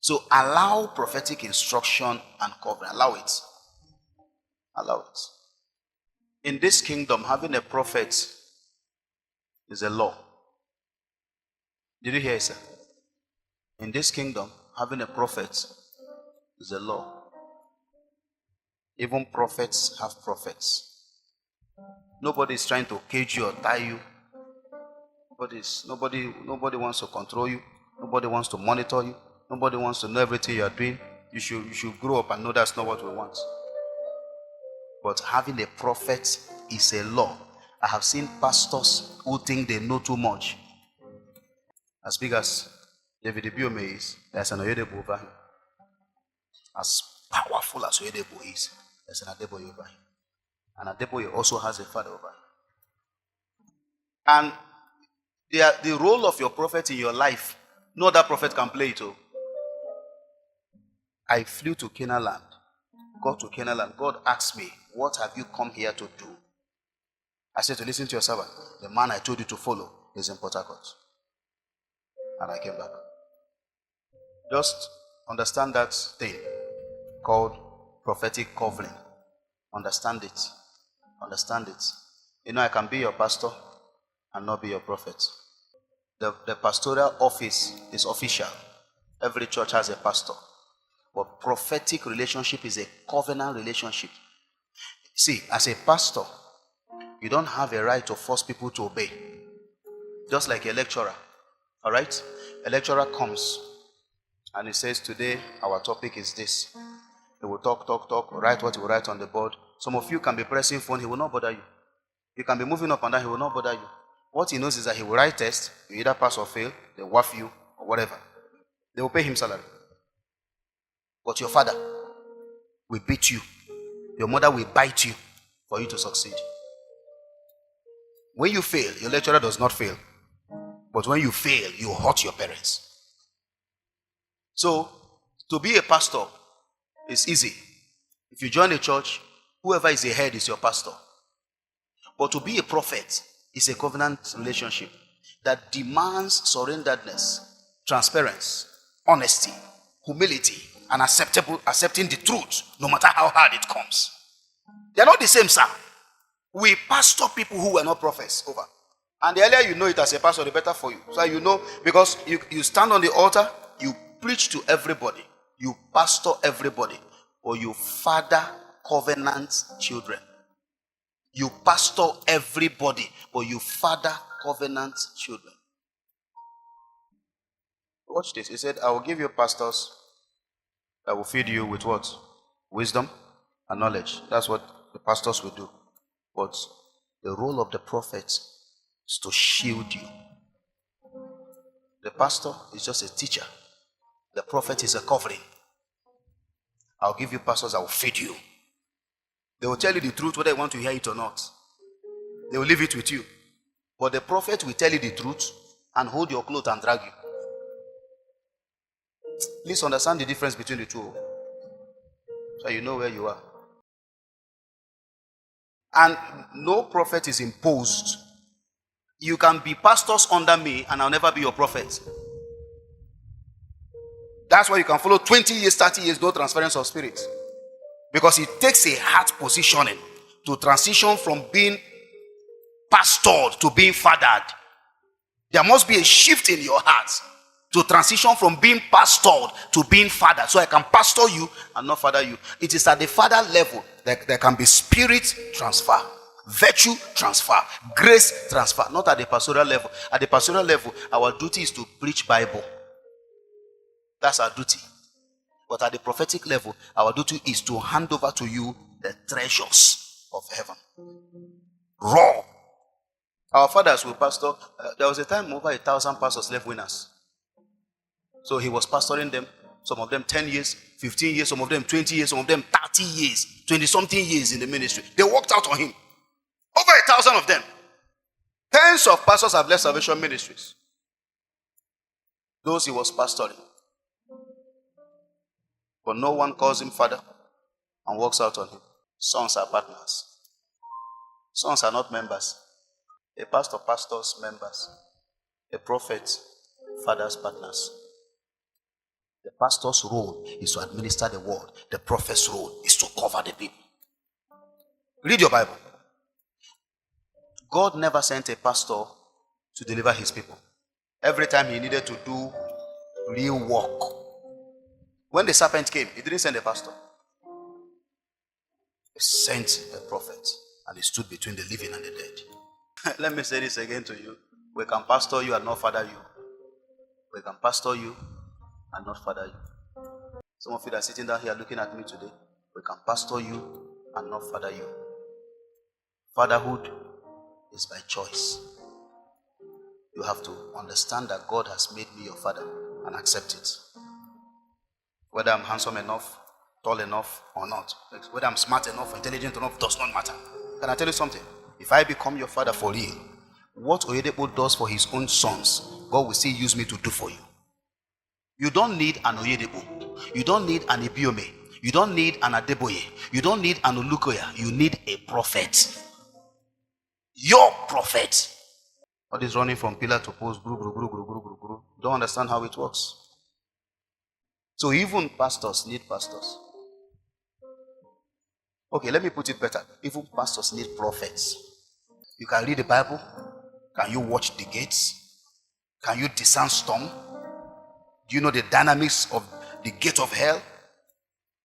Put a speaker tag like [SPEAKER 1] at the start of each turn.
[SPEAKER 1] So allow prophetic instruction and covering. Allow it. Allow it. In this kingdom, having a prophet is a law. Did you hear it, sir? In this kingdom, having a prophet is a law. Even prophets have prophets. Nobody is trying to cage you or tie you. Nobody wants to control you. Nobody wants to monitor you. Nobody wants to know everything you are doing. You should grow up and know that's not what we want. But having a prophet is a law. I have seen pastors who think they know too much. As big as David Ibiome is, there's an Oyedepo over him. As powerful as Oyedepo is, there's an Adeboye over him. And Adeboye also has a father over him. And the role of your prophet in your life, no other prophet can play it. Oh. I flew to Canaan land. Got to Canaan land. God asked me, what have you come here to do? I said, to listen to your servant. The man I told you to follow is in Port Harcourt. And I came back. Just understand that thing called prophetic covering. Understand it. Understand it. You know, I can be your pastor and not be your prophet. The pastoral office is official. Every church has a pastor. But prophetic relationship is a covenant relationship. See, as a pastor, you don't have a right to force people to obey. Just like a lecturer. All right? A lecturer comes and he says, today our topic is this. He will talk, write what he will write on the board. Some of you can be pressing phone, he will not bother you. You can be moving up and down, he will not bother you. What he knows is that he will write test, you either pass or fail, they waff you, or whatever. They will pay him salary. But your father will beat you. Your mother will bite you for you to succeed. When you fail, your lecturer does not fail. But when you fail, you hurt your parents. So, to be a pastor is easy. If you join a church, whoever is the head is your pastor. But to be a prophet is a covenant relationship that demands surrenderedness, transparency, honesty, humility, and accepting the truth, no matter how hard it comes. They are not the same, sir. We pastor people who were not prophets over. And the earlier you know it as a pastor, the better for you. So you know, because you stand on the altar, you preach to everybody, you pastor everybody, or you father covenant children. You pastor everybody, but you father covenant children. Watch this. He said, I will give you pastors that will feed you with what? Wisdom and knowledge. That's what the pastors will do. But the role of the prophet is to shield you. The pastor is just a teacher. The prophet is a covering. I'll give you pastors that will feed you. They will tell you the truth whether you want to hear it or not. They will leave it with you. But the prophet will tell you the truth and hold your clothes and drag you. Please understand the difference between the two. So you know where you are. And no prophet is imposed. You can be pastors under me and I'll never be your prophet. That's why you can follow 20 years, 30 years, no transference of spirit. Because it takes a heart positioning to transition from being pastored to being fathered. There must be a shift in your heart to transition from being pastored to being fathered. So I can pastor you and not father you. It is at the father level that there can be spirit transfer, virtue transfer, grace transfer. Not at the pastoral level. At the pastoral level, our duty is to preach Bible. That's our duty. But at the prophetic level, our duty is to hand over to you the treasures of heaven. Raw. Our fathers will pastor. There was a time over 1,000 pastors left winners. So he was pastoring them, some of them 10 years, 15 years, some of them 20 years, some of them 30 years, 20-something years in the ministry. They worked out on him. Over 1,000 of them. Tens of pastors have left Salvation Ministries. Those he was pastoring. But no one calls him father and works out on him. Sons are partners. Sons are not members. A pastor pastors members. A prophet fathers partners. The pastor's role is to administer the word. The prophet's role is to cover the people. Read your Bible. God never sent a pastor to deliver his people. Every time he needed to do real work. When the serpent came, he didn't send a pastor. He sent a prophet, and he stood between the living and the dead. Let me say this again to you. We can pastor you and not father you. We can pastor you and not father you. Some of you that are sitting down here looking at me today, we can pastor you and not father you. Fatherhood is by choice. You have to understand that God has made me your father and accept it. Whether I'm handsome enough, tall enough or not, whether I'm smart enough or intelligent enough does not matter. Can I tell you something? If I become your father for real, what Oyedepo does for his own sons, God will still use me to do for you. You don't need an Oyedepo. You don't need an Ibiome. You don't need an Adeboye. You don't need an Olukoya. You need a prophet. Your prophet. All this running from pillar to post, don't understand how it works. So even pastors need pastors. Okay, let me put it better. Even pastors need prophets. You can read the Bible. Can you watch the gates? Can you discern storm? Do you know the dynamics of the gate of hell?